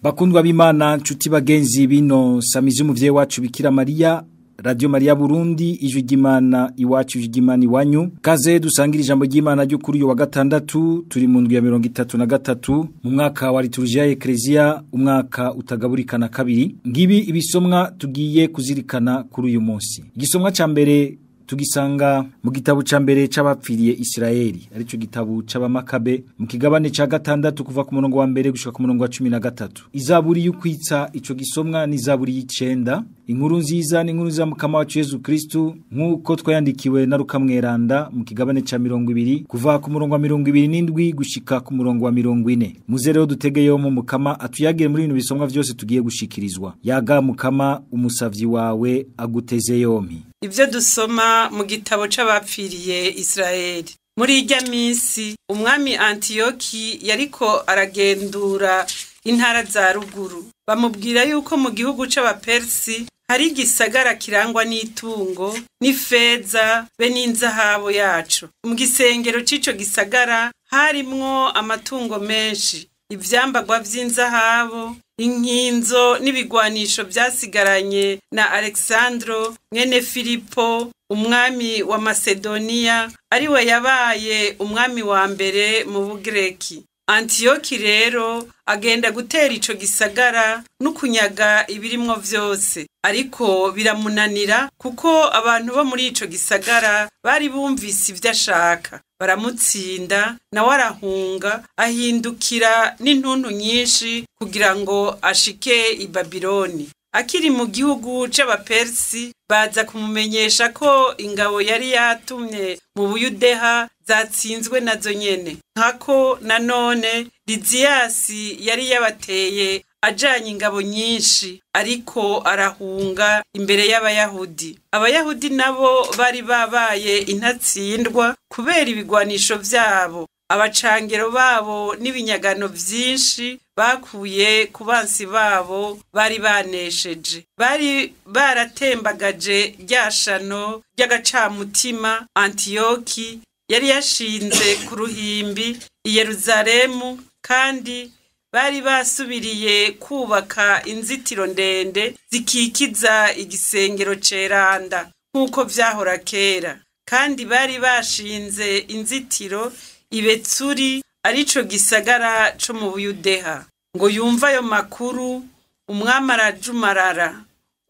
Bakundwa b'Imana nshuti bagenzi bino samizi umuvyeyi wacu Bikira Maria Radio Maria Burundi ijwi ry'Imana iwacu ijwi ry'Imana iwanyu kaze dusangira ijambo ry'Imana ryo kuri uyu wa gatandatu turi mu ndwi ya 33 mu mwaka wa liturgia Ecclesia umwaka utagaburikana kabiri ngibi ibisomwa tugiye kuzirikana kuri uyu munsi. Igisomwa ca mbere tugisanga mu gitabo ca mbere c'abapfiriye Isirayeli arico gitabo c'abamakabe mu kigabane ca gatandatu kuva ku murongo wa mbere gushika ku murongo wa 13. Izaburi y'ukwitsa ico gisomwa ni izaburi y'icenda. Inkuru nziza ni inkuru za mukama wacu Yesu Kristo nkuko twayandikiwe na Luka mweranda mu kigabane ca 20 kuva ku murongo wa 27 gushika ku murongo wa 40. Muze rero dutegeyeho mu mukama atuyagire muri bino bisomwa vyose tugiye gushikirizwa. Yaga mukama umusavyi wawe aguteze yompi. Ibyo dusoma mu gitabo c'abapfiriye Isirayeli. Muri irya minsi umwami Antiyoki yariko aragendura intara za ruguru. Bamubwira yuko mu gihugu c'abapersi hari igisagara kirangwa n'itungo n'ifeza be n'inzahabu yacu. Mu gisengero c'ico gisagara harimwo amatungo menshi, ivyambagwa vy'inzahabu, inkinzo n'ibigwanisho vyasigaranye na Alexandro mwene Filipo umwami wa Macedonia ariwe yabaye umwami wa mbere mu Bugireki. Antiyoki rero agenda gutera ico gisagara n'ukunyaga ibirimwo vyose, ariko biramunanira kuko abantu bo muri ico gisagara bari bumvise ivyo ashaka. Baramutsinda nawe arahunga ahindukira n'intuntu nyinshi kugira ngo ashike i Babiloni. Akiri mu gihugu c'abapersi baza kumumenyesha ko ingabo yari yatumye mu Buyudeha zatsinzwe nazo nyene. Nkako nanone Liziyasi yari yabateye ajanye ingabo nyinshi, ariko arahunga imbere y'Abayahudi. Abayahudi nabo bari babaye intatsindwa kubera ibigwanisho vyabo. Abacangero babo n'ibinyagano vyinshi bakuye ku bansi babo bari banesheje. Bari baratembagaje ryashano ry'agacamutima Antiyoki yari yashinze ku ruhimbi i Yerusalemu, kandi bari basubiriye kubaka inzitiro ndende zikikiza igisengero ceranda nk'uko vyahora kera. Kandi bari bashinze inzitiro Ibetsuri arico gisagara co mu Buyudeha. Ngo yumva ayo makuru umwami arajumarara,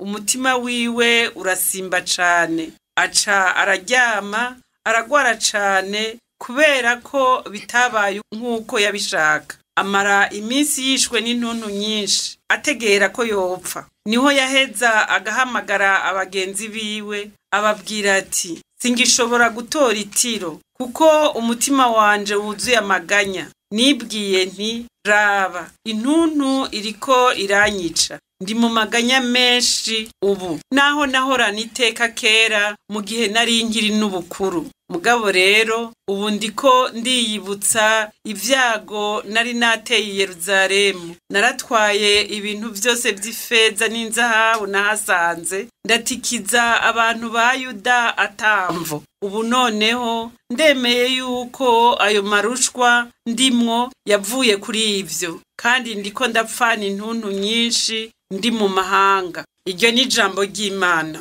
umutima wiwe urasimba cane, aca araryama aragwara cane kubera ko bitabaye nk'uko yabishaka. Amara iminsi yishwe n'intuntu nyinshi ategera ko yopfa. Niho yaheza agahamagara abagenzi biwe ababwira ati, singishobora gutora itiro kuko umutima wanje wuzuye amaganya. Nibwiye nti raba intuntu iriko iranyica, ndi mu maganya menshi ubu, naho nahorana iteka kera mu gihe nari nkiri n'ubukuru. Mugabo rero ubu ndiko ndiyibutsa ivyago nari nateye i Yerusalemu. Naratwaye ibintu vyose vy'ifeza n'inzahabu nahasanze, ndatikiza abantu ba Yuda atamvo. Ubu noneho ndemeye yuko ayo marushwa ndimwo yavuye kuri ivyo, kandi ndiko ndapfana intuntu nyinshi ndi mu mahanga. Iryo ni ijambo ry'Imana.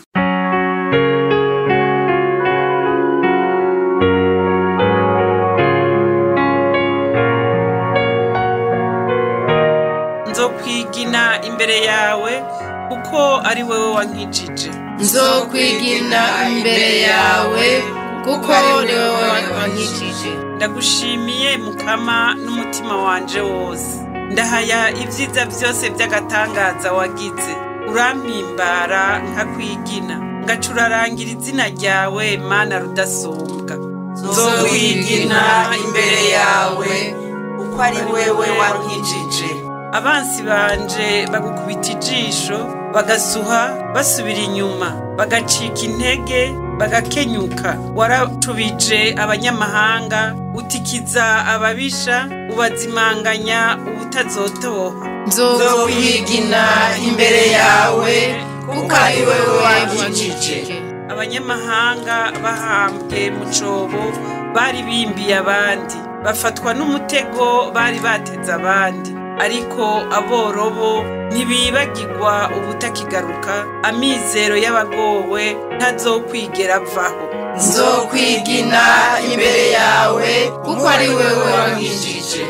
Nzokwigina imbere yawe kuko ari wewe wankijije. Nzokwigina imbere yawe kuko ari wewe wankijije. Ndagushimiye mukama n'umutima wanje wose. Ndahaya ivyiza vyose vy'agatangaza wagize. Urampimbara nkakwigina, ngacurarangira izina ryawe Mana rudasumbwa. Nzokwigina imbere yawe kuko ari wewe wankijije. Abansi banje bagukubita ijisho, bagasuha basubira inyuma, bagacika intege, bagakenyuka. Waratubije abanyamahanga, utikiza ababisha, ubazimanganya ubutazotoha. Nzokwigina imbere yawe kuko ari wewe wankijije. Abanyamahanga bahambwe mu cobo bari bimbiye abandi, bafatwa n'umutego bari bateze abandi. ariko aborobo ntibibagirwa ubutakigaruka, amizero y'abagowe ntazokwigera avaho. Nzokwigina imbere yawe kuko ari wewe wankijije.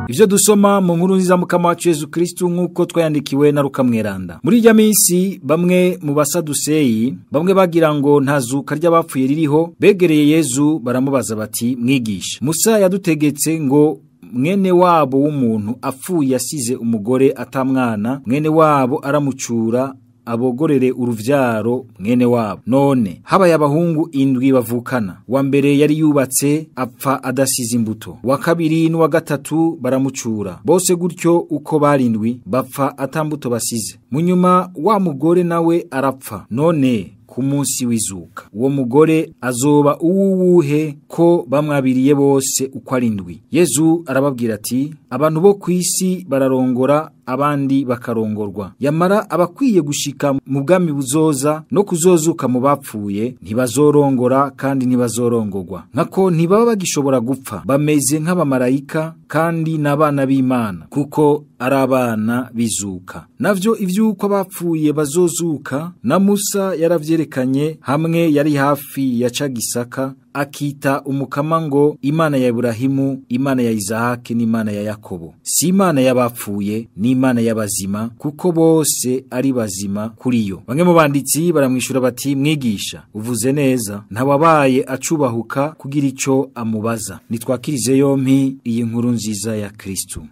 Ivyo dusoma mu nkuru nziza mukama wacu Yesu Kristo nkuko twayandikiwe na Luka Mweranda. Muri irya minsi bamwe mu basaduseyi bamwe bagira ngo ntazuka ry'abapfuye ririho, begereye Yesu baramubaza bati, mwigisha, Musa yadutegetse ngo mwene wabo w'umuntu apfuye asize umugore atamwana, mwene wabo aramucura abogorere uruvyaro mwene wabo. None habaye abahungu indwi bavukana, wa mbere yari yubatse apfa adasize imbuto, wa kabiri n'uwa gatatu baramucura, bose gutyo uko barindwi bapfa atambuto basize. Munyuma wa mugore nawe arapfa. None ku munsi w'izuka uwo mugore azoba uwuhe ko bamwabiriye bose uko ari indwi? Yesu arababwira ati, abantu bo kwisi bararongora abandi bakarongorwa, yamara abakwiye gushika mu bwami buzoza no kuzozuka mu bapfuye ntibazorongora kandi ntibazorongorwa, nkako ntibaba bagishobora gupfa, bameze nk'abamarayika kandi n'abana b'Imana, kuko ari abana bizuka. Navyo ivyuko abapfuye bazozuka na Musa yaravyerekanye, hamwe yari hafi ya Cagisaka akita umukama ngo Imana ya Ibrahimu, Imana ya Isahaki n'Imana ya Yakobo. Si Imana y'abapfuye, ni Imana y'abazima, kuko bose ari bazima kuri yo. Bamwe mu banditsi baramwishura bati, mwigisha, uvuze neza, ntawabaye acubahuka kugira ico amubaza. Nitwakirize yompi iyi nkuru nziza ya Kristo.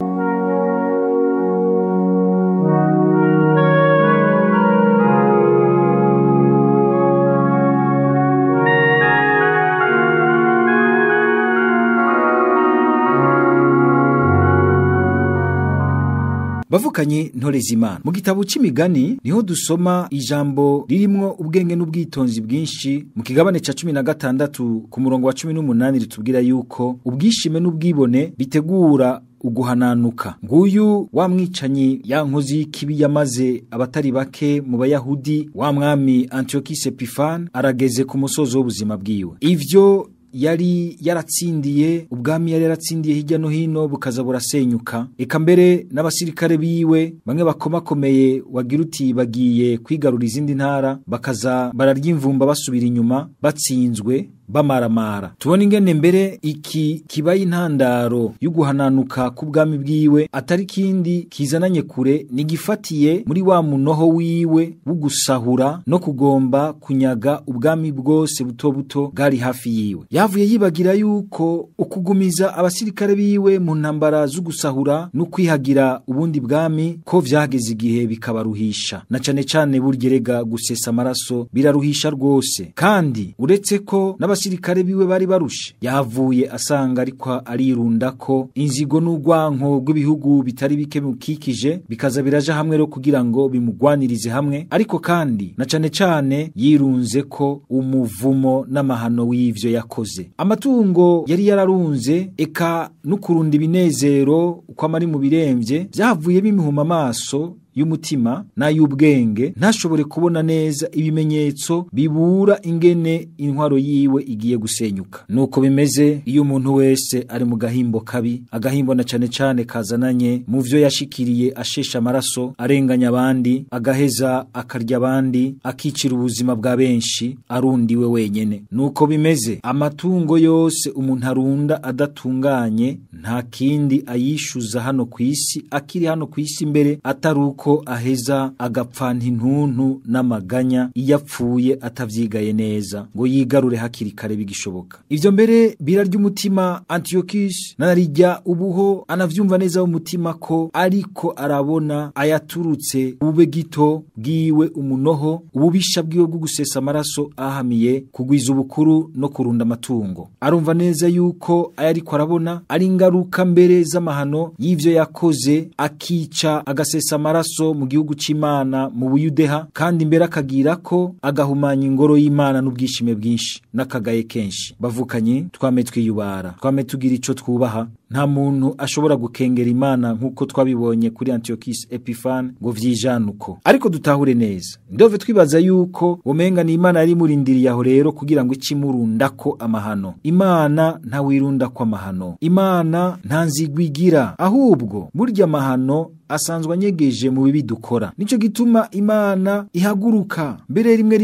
Bavukanye ntore z'Imana. Mu gitabo c'imigani niho dusoma ijambo ririmwo ubwenge n'ubwitonzi bwinshi. Mu kigabane ca 16 ku murongo wa 18 ritubwira yuko ubwishime n'ubwibone bitegura uguhananuka. Nguyu wa mwicanyi ya nkozi y'ikibi yamaze abatari bake mu Bayahudi, wa mwami Antiochus Epiphan arageze ku musozo w'ubuzima bwiwe. Ivyo yari yaratsindiye, ubwami yari yaratsindiye hirya no hino bukaza burasenyuka. Eka mbere n'abasirikare biwe bamwe bakomakomeye wagira uti bagiye kwigarura izindi ntara, bakaza bararyimvumba basubira inyuma batsinzwe bamaramara. Tubona ingene mbere iki kibaye intandaro y'uguhananuka k'ubwami bwiwe atari kindi kizananye kure, nigifatiye muri wa munoho wiwe w'ugusahura no kugomba kunyaga ubwami bwose buto buto bwari hafi yiwe. Yavuye yibagira yuko ukugumiza abasirikare biwe mu ntambara z'ugusahura no kwihagira ubundi bwami ko vyageze igihe bikabaruhisha, na cane cane burgerega gusesa amaraso biraruhisha rwose. Kandi uretse ko abasirikare biwe bari barushe, yavuye asanga ariko arirunda ko inzigo n'ugwanko rw'ibihugu bitari bike mukikije bikaza biraja hamwe ro kugira ngo bimugwanirize hamwe, ariko kandi na cane cane yirunze ko umuvumo n'amahano w'ivyo yakoze. Amatungo yari yararunze, eka n'ukurunda ibinezero uko amari mu biremvye byavuye bimuhuma amaso y'umutima na y'ubwenge, ntashobore kubona neza ibimenyetso bibura ingene intwaro yiwe igiye gusenyuka. Nuko bimeze iyo umuntu wese ari mu gahimbo kabi, agahimbo na cane cane kazananye mu vyo yashikiriye ashesha amaraso, arenganya abandi, agaheza akarya abandi, akicira ubuzima bwa benshi arundiwe wenyene. Nuko bimeze amatungo yose umuntu arunda adatunganye, nta kindi ayishuza hano kwisi, akiri hano kwisi mbere ataruko aheza agapfana intuntu n'amaganya iyapfuye atavyigaye neza ngo yigarure hakiri kare bigishoboka. Ivyo mbere birarya umutima Antiochus, narijya ubuho anavyumva neza umutima ko ariko arabona ayaturutse ubube gito bwiwe umunoho, ububisha bwiwe bwo gusesa amaraso ahamiye kugwiza ubukuru no kurunda amatungo. Arumva neza yuko ayariko arabona ari ingaruka mbere z'amahano y'ivyo yakoze, akica agasesa amaraso amaraso mu gihugu c'Imana mu Buyudeha, kandi mbere akagira ko agahumanya ingoro y'Imana n'ubwishime bwinshi n'akagaye kenshi. Bavukanye, twame twiyubara, twame tugira ico twubaha. Nta muntu ashobora gukengera Imana nkuko twabibonye kuri Antiochus Epiphan ngo vyijanuko. Ariko dutahure neza, ndove twibaza yuko womenga ni Imana yari murindiriye aho rero kugira ngo icimurundako amahano. Imana nta wirunda ko amahano. Imana nta nzigwigira, ahubwo burya amahano asanzwe anyegeje mu bibi dukora. Nico gituma Imana ihaguruka mbere rimwe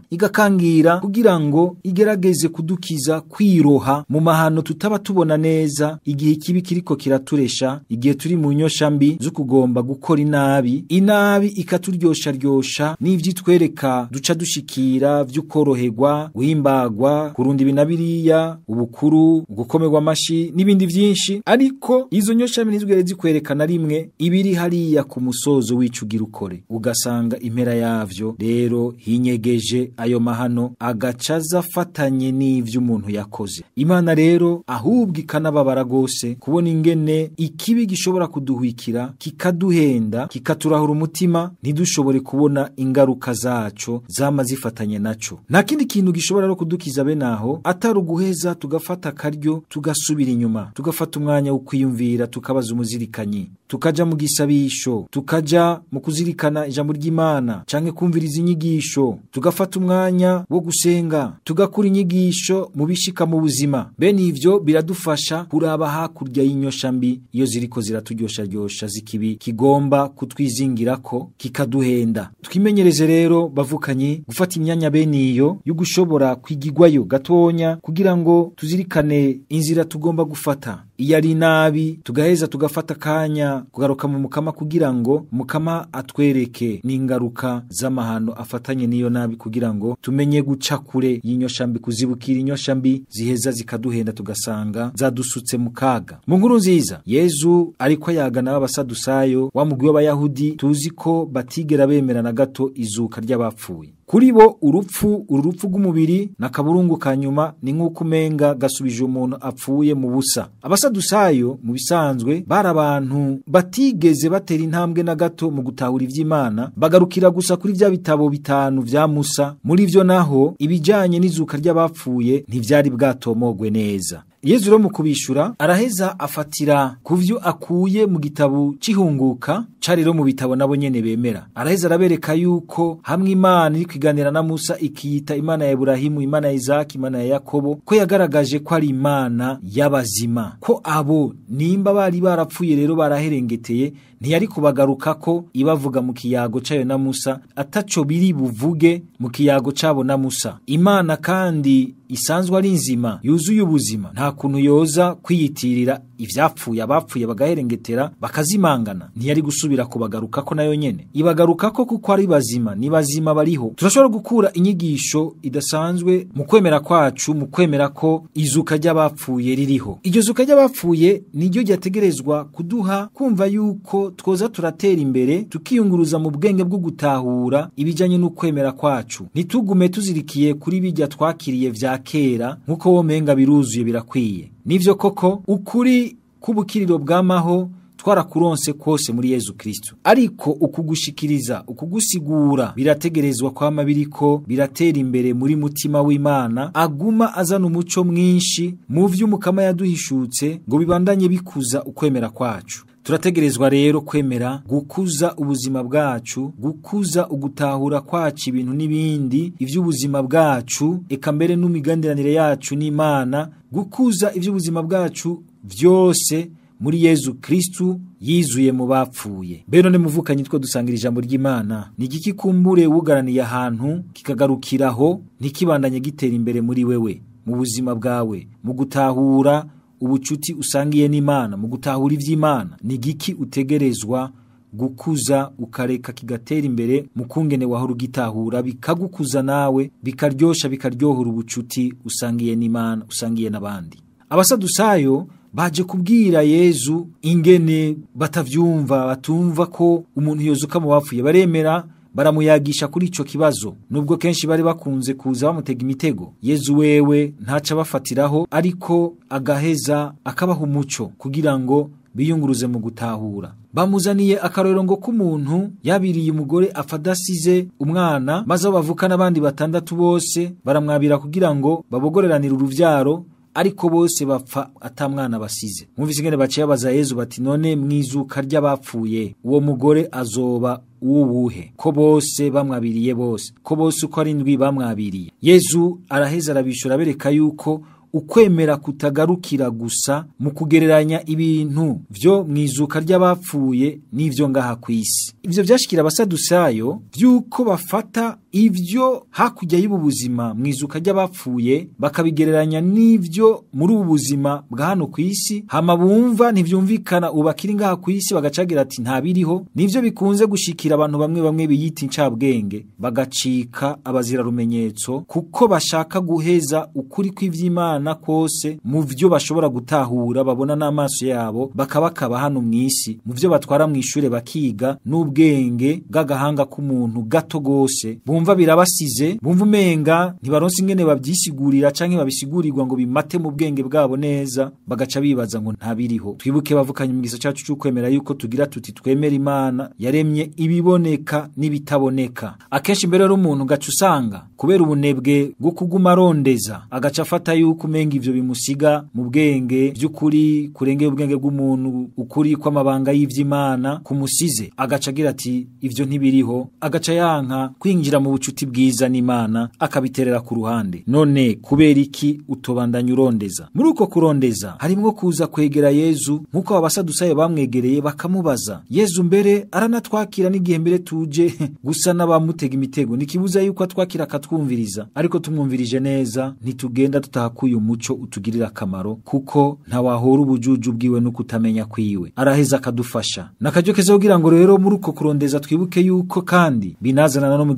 igakangira kugira ngo igerageze kudukiza kwiroha mu mahano tutaba tubona neza, igihe kibi kiriko kiraturesha, igihe turi mu nyosha mbi zo kugomba gukora inabi ikaturyosha n'ivyitwereka duca dushikira vy'ukoroherwa, guhimbagwa, kurunda ibinabiriya, ubukuru, gukomerwa amashi n'ibindi vyinshi. Ariko izo nyosha mbi ntizigere zikwerekana rimwe ibiri hariya ku musozo w'icugira ukore, ugasanga impera yavyo rero hinyegeje ayo mahano agacaza fatanye n'ivyo umuntu yakoze. Imana rero ahubwo ikanababara gose kubona ingene ikibi gishobora kuduhwikira, kikaduhenda, kikaturahura umutima, ntidushobore kubona ingaruka zaco zama zifatanye naco. Nta kindi kintu gishobora no kudukiza benaho atari uguheza tugafata akaryo, tugasubira inyuma, tugafata umwanya wo kwiyumvira, tukabaza umuzirikanyi, tukaja mu gisabisho, tukaja mu kuzirikana ijambo ry'Imana canke kumviriza inyigisho, tugafata umwanya wo gusenga, tugakura inyigisho mu bishika mu buzima. Bene ivyo biradufasha kuraba hakurya y'inyosha mbi iyo ziriko ziraturyosha zikibi kigomba kutwizingirako kikaduhenda. Twimenyereze rero bavukanye gufata imyanya bene iyo yo gushobora kwigigwayo gatonya kugira ngo tuzirikane inzira tugomba gufata. Iyo ari nabi tugaheza tugafata kanya kugaruka mu Mukama kugira ngo Mukama atwereke n'ingaruka z'amahano afatanye n'iyo nabi, kugira ngo tumenye guca kure y'inyosha mbi, kuzibukira inyosha mbi ziheza zikaduhenda tugasanga zadusutse mu kaga. Mu nkuru nziza Yezu ariko yagana abasadusayo wa mugwi w'Abayahudi tuzi ko batigera bemera na gato izuka ry'abapfuye. Kuri bo urupfu rw'umubiri na kaburungu kanyuma ni nk'uko umenga gasubije umuntu apfuye mu busa. Abasadusayo mu bisanzwe bari abantu batigeze batera intambwe na gato mu gutahura ivy'Imana, bagarukira gusa kuri vya bitabo 5 vya Musa. Muri vyo naho ibijanye n'izuka ry'abapfuye ntivyari bwatomogwe neza. Yezu rero mu kubishura araheza afatira kuvyo akuye mu gitabo c'ihunguka cariro mu bitabo nabo nyene bemera. Araheza arabereka yuko hamwe Imana iri kwiganira na Musa ikiyita Imana ya Ibrahimu, Imana ya Isaki, Imana ya Yakobo, ko yagaragaje ko ari Imana y'abazima, ko abo nimba bari barapfuye rero baraherengeteye, ntiyari kubagaruka ko ibavuga mu kiyago cayo na Musa ataco biri buvuge mu kiyago cabo na Musa. Imana kandi isanzwe ari nzima yuzuye ubuzima, nta kuntu yoza kwiyitirira ivyapfuye, abapfuye bagaherengetera bakazimangana. Ntiyari gusubira kubagaruka ko nayo nyene ibagaruka ko kuko ari bazima, ni bazima bariho. Turashobora gukura inyigisho idasanzwe mu kwemera kwacu, mu kwemera ko izuka ry'abapfuye ririho. Iryo zuka ry'abapfuye niryo ryategerezwa kuduha kumva yuko twoza turatera imbere, tukiyunguruza mu bwenge bwo gutahura ibijanye n'ukwemera kwacu, ntitugume tuzirikiye kuri bijya twakiriye vya kera nkuko womenga biruzuye birakwiye. Nivyo koko ukuri kubukiriro bw'amaho twarakuronse kose muri Yezu Kristo, ariko ukugushikiriza, ukugusigura birategerezwa kwama biriko biratera imbere muri mutima w'Imana, aguma azana umuco mwinshi mu vyo Umukama yaduhishutse ngo bibandanye bikuza ukwemera kwacu. Turategerezwa rero kwemera gukuza ubuzima bwacu, gukuza ugutahura kwacu ibintu n'ibindi ivy'ubuzima bwacu, eka mbere n'imigenderanire yacu n'Imana, gukuza ivy'ubuzima bwacu vyose muri Yezu Kristo yizuye mu bapfuye. Bero ne muvukanye two dusangira ijambo ry'Imana, ni igiki kumbure wugaraniye ahantu kikagarukiraho ntikibandanye gitera imbere muri wewe mu buzima bwawe, mu gutahura ubucuti usangiye n'Imana, mu gutahura ivy'Imana. Ni giki utegerezwa gukuza ukareka kigatera imbere mu kungene wahora ugitahura, bikagukuza nawe, bikaryoshya bikaryohura ubucuti usangiye n'Imana, usangiye n'abandi. Abasadusayo baje kubwira Yezu ingene batavyumva, batumva ko umuntu yozuka mu bapfuye. Baremera, baramuyagisha kuri ico kibazo, nubwo kenshi bari bakunze kuza bamutega imitego. Yezu wewe ntaca bafatiraho, ariko agaheza akabaha umuco kugira ngo biyunguruze mu gutahura. bamuzaniye akarorero ngo k'umuntu yabiriye umugore afadasize umwana maze bavuka n'abandi batandatu bose baramwabira kugira ngo babogoreranire uruvyaro ariko bose bapfa atamwana basize. Mwumvise ingene baciye baza Yezu bati none mwizuka ry'abapfuye uwo mugore azoba uwuhe ko bose bamwabiriye bose ko bose uko ari ndwi bamwabiriye. Yezu araheza arabishura abereka yuko ukwemera kutagarukira gusa mu kugereranya ibintu vyo mwizuka ry'abapfuye n'ivyo ngaha kw'isi. Ivyo vyashikira abasadusayo vyuko bafata ivyo hakurya y'ubu buzima mwizuka ry'abapfuye bakabigereranya n'ivyo muri ubu buzima bwa hano kw'isi, hama bumva ntivyumvikana ubakiri ngaha kw'isi bagacagira ati ntabiriho. Nivyo bikunze gushikira abantu bamwe bamwe biyita incabwenge bagacika abazira rumenyetso kuko bashaka guheza ukuri kw'ivy'Imana kose mu vyo bashobora gutahura babona n'amaso yabo bakabakaba hano mw'isi mu vyo batwara mw'ishure bakiga n'ubwenge bw'agahanga k'umuntu gato gose bumva birabasize, bumva umenga ntibaronse ingene babyisigurira canke babisigurirwa ngo bimate mu bwenge bwabo neza bagaca bibaza ngo ntabiriho. Twibuke bavukanye mu giso cyacu cy'ukwemera yuko tugira tuti twemera Imana yaremye ibiboneka n'ibitaboneka. Akenshi mbere y'umuntu gaca usanga kubera ubunebwe bwo kuguma arondeza agaca afata yuko umenga ivyo bimusiga mu bwenge by'ukuri kurengera ubwenge bw'umuntu ukuri kw'amabanga y'Ivy'Imana kumusize agaca agira ati ivyo ntibiriho agaca yanka kwinjira mu bucuti bwiza n'Imana akabiterera ku ruhande. None kubera iki utobandanya urondeza? Muri uko kurondeza harimwo kuza kwegera Yezu nkuko abasadusayo bamwegereye bakamubaza. Yezu mbere aranatwakira n'igihe mbere tuje gusa n'abamutega imitego nikibuza yuko atwakira akatwumviriza, ariko tumwumvirije neza ntitugenda tutahakuye umuco utugirira akamaro kuko ntawahora ubujuju bwiwe no kutamenya kwiwe. Araheza akadufasha nakajyo keza kugira ngo rero muri uko kurondeza twibuke yuko kandi binazana no mu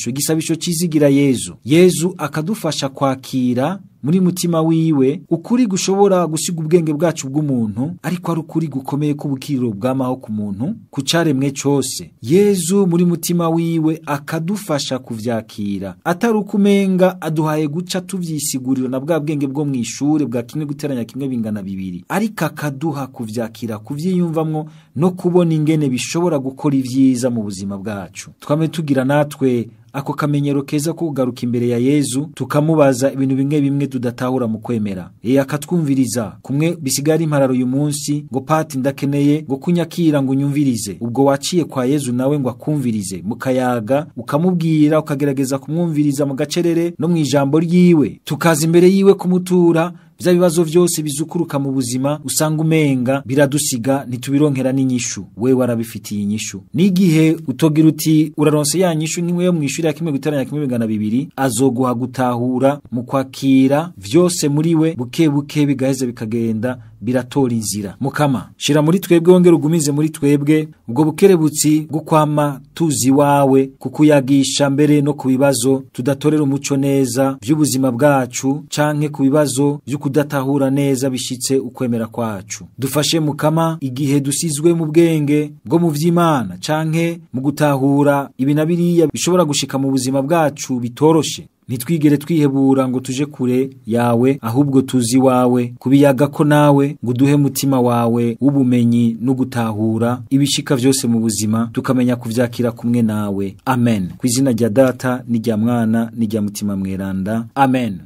igisabisho cizigira Yezu akadufasha kwakira muri mutima wiwe ukuri gushobora gusiga ubwenge bwacu bw'umuntu ariko ari ukuri gukomeye k'ubukiriro bw'amaho ku muntu ku caremwe cose. Yezu muri mutima wiwe akadufasha kuvyakira atari ukumenga aduhaye guca tuvyisigurira na bwa bwenge bwo mw'ishure bwa kimwe guteranya kimwe bingana bibiri, ariko akaduha kuvyakira kuvyiyumvamwo no kubona ingene bishobora gukora ivyiza mu buzima bwacu. Twame tugira natwe ako kamenyero keza ko kugaruka imbere ya Yezu tukamubaza ibintu bimwe bimwe tudatahura mu kwemera. Akatwumviriza kumwe bisigara impararo uyu munsi ngo pati ndakeneye ngo kunyakira ngo unyumvirize. Ubwo waciye kwa Yezu nawe ngo akumvirize mukayaga ukamubwira ukagerageza kumwumviriza mu gacerere no mu ijambo ryiwe, tukaza imbere yiwe kumutura vya bibazo vyose bizukuruka mu buzima usanga umenga biradusiga ntitubironkera n'inyishu. Wewe arabifitiye inyishu. N'igihe utogira uti uraronse ya nyishu nimwe yo mwishuri ya kimwe guteranya kimwe bingana bibiri azoguha gutahura mu kwakira vyose muri we buke buke bigaheze bikagenda biratora inzira. Mukama shira muri twebwe wongera ugumize muri twebwe ubwo bukerebutsi bwo kwama tuzi wawe kukuyagisha mbere no kubibazo tudatorera umuco neza by'ubuzima bwacu canke kubibazo kudatahura neza bishitse ukwemera kwacu. Dufashe Mukama igihe dusizwe mu bwenge bwo mu vy'Imana canke mu gutahura ibinabiriya bishobora gushika mu buzima bwacu bitoroshe. Nitwigere twihebura ngo tuje kure yawe ahubwo tuzi wawe kubiyaga ko nawe ngo duhe mutima wawe w'ubumenyi no gutahura ibishika vyose mu buzima tukamenya kuvyakira kumwe nawe. Amen. Kw'izina rya Data n'irya Mwana n'irya Mutima Mweranda. Amen.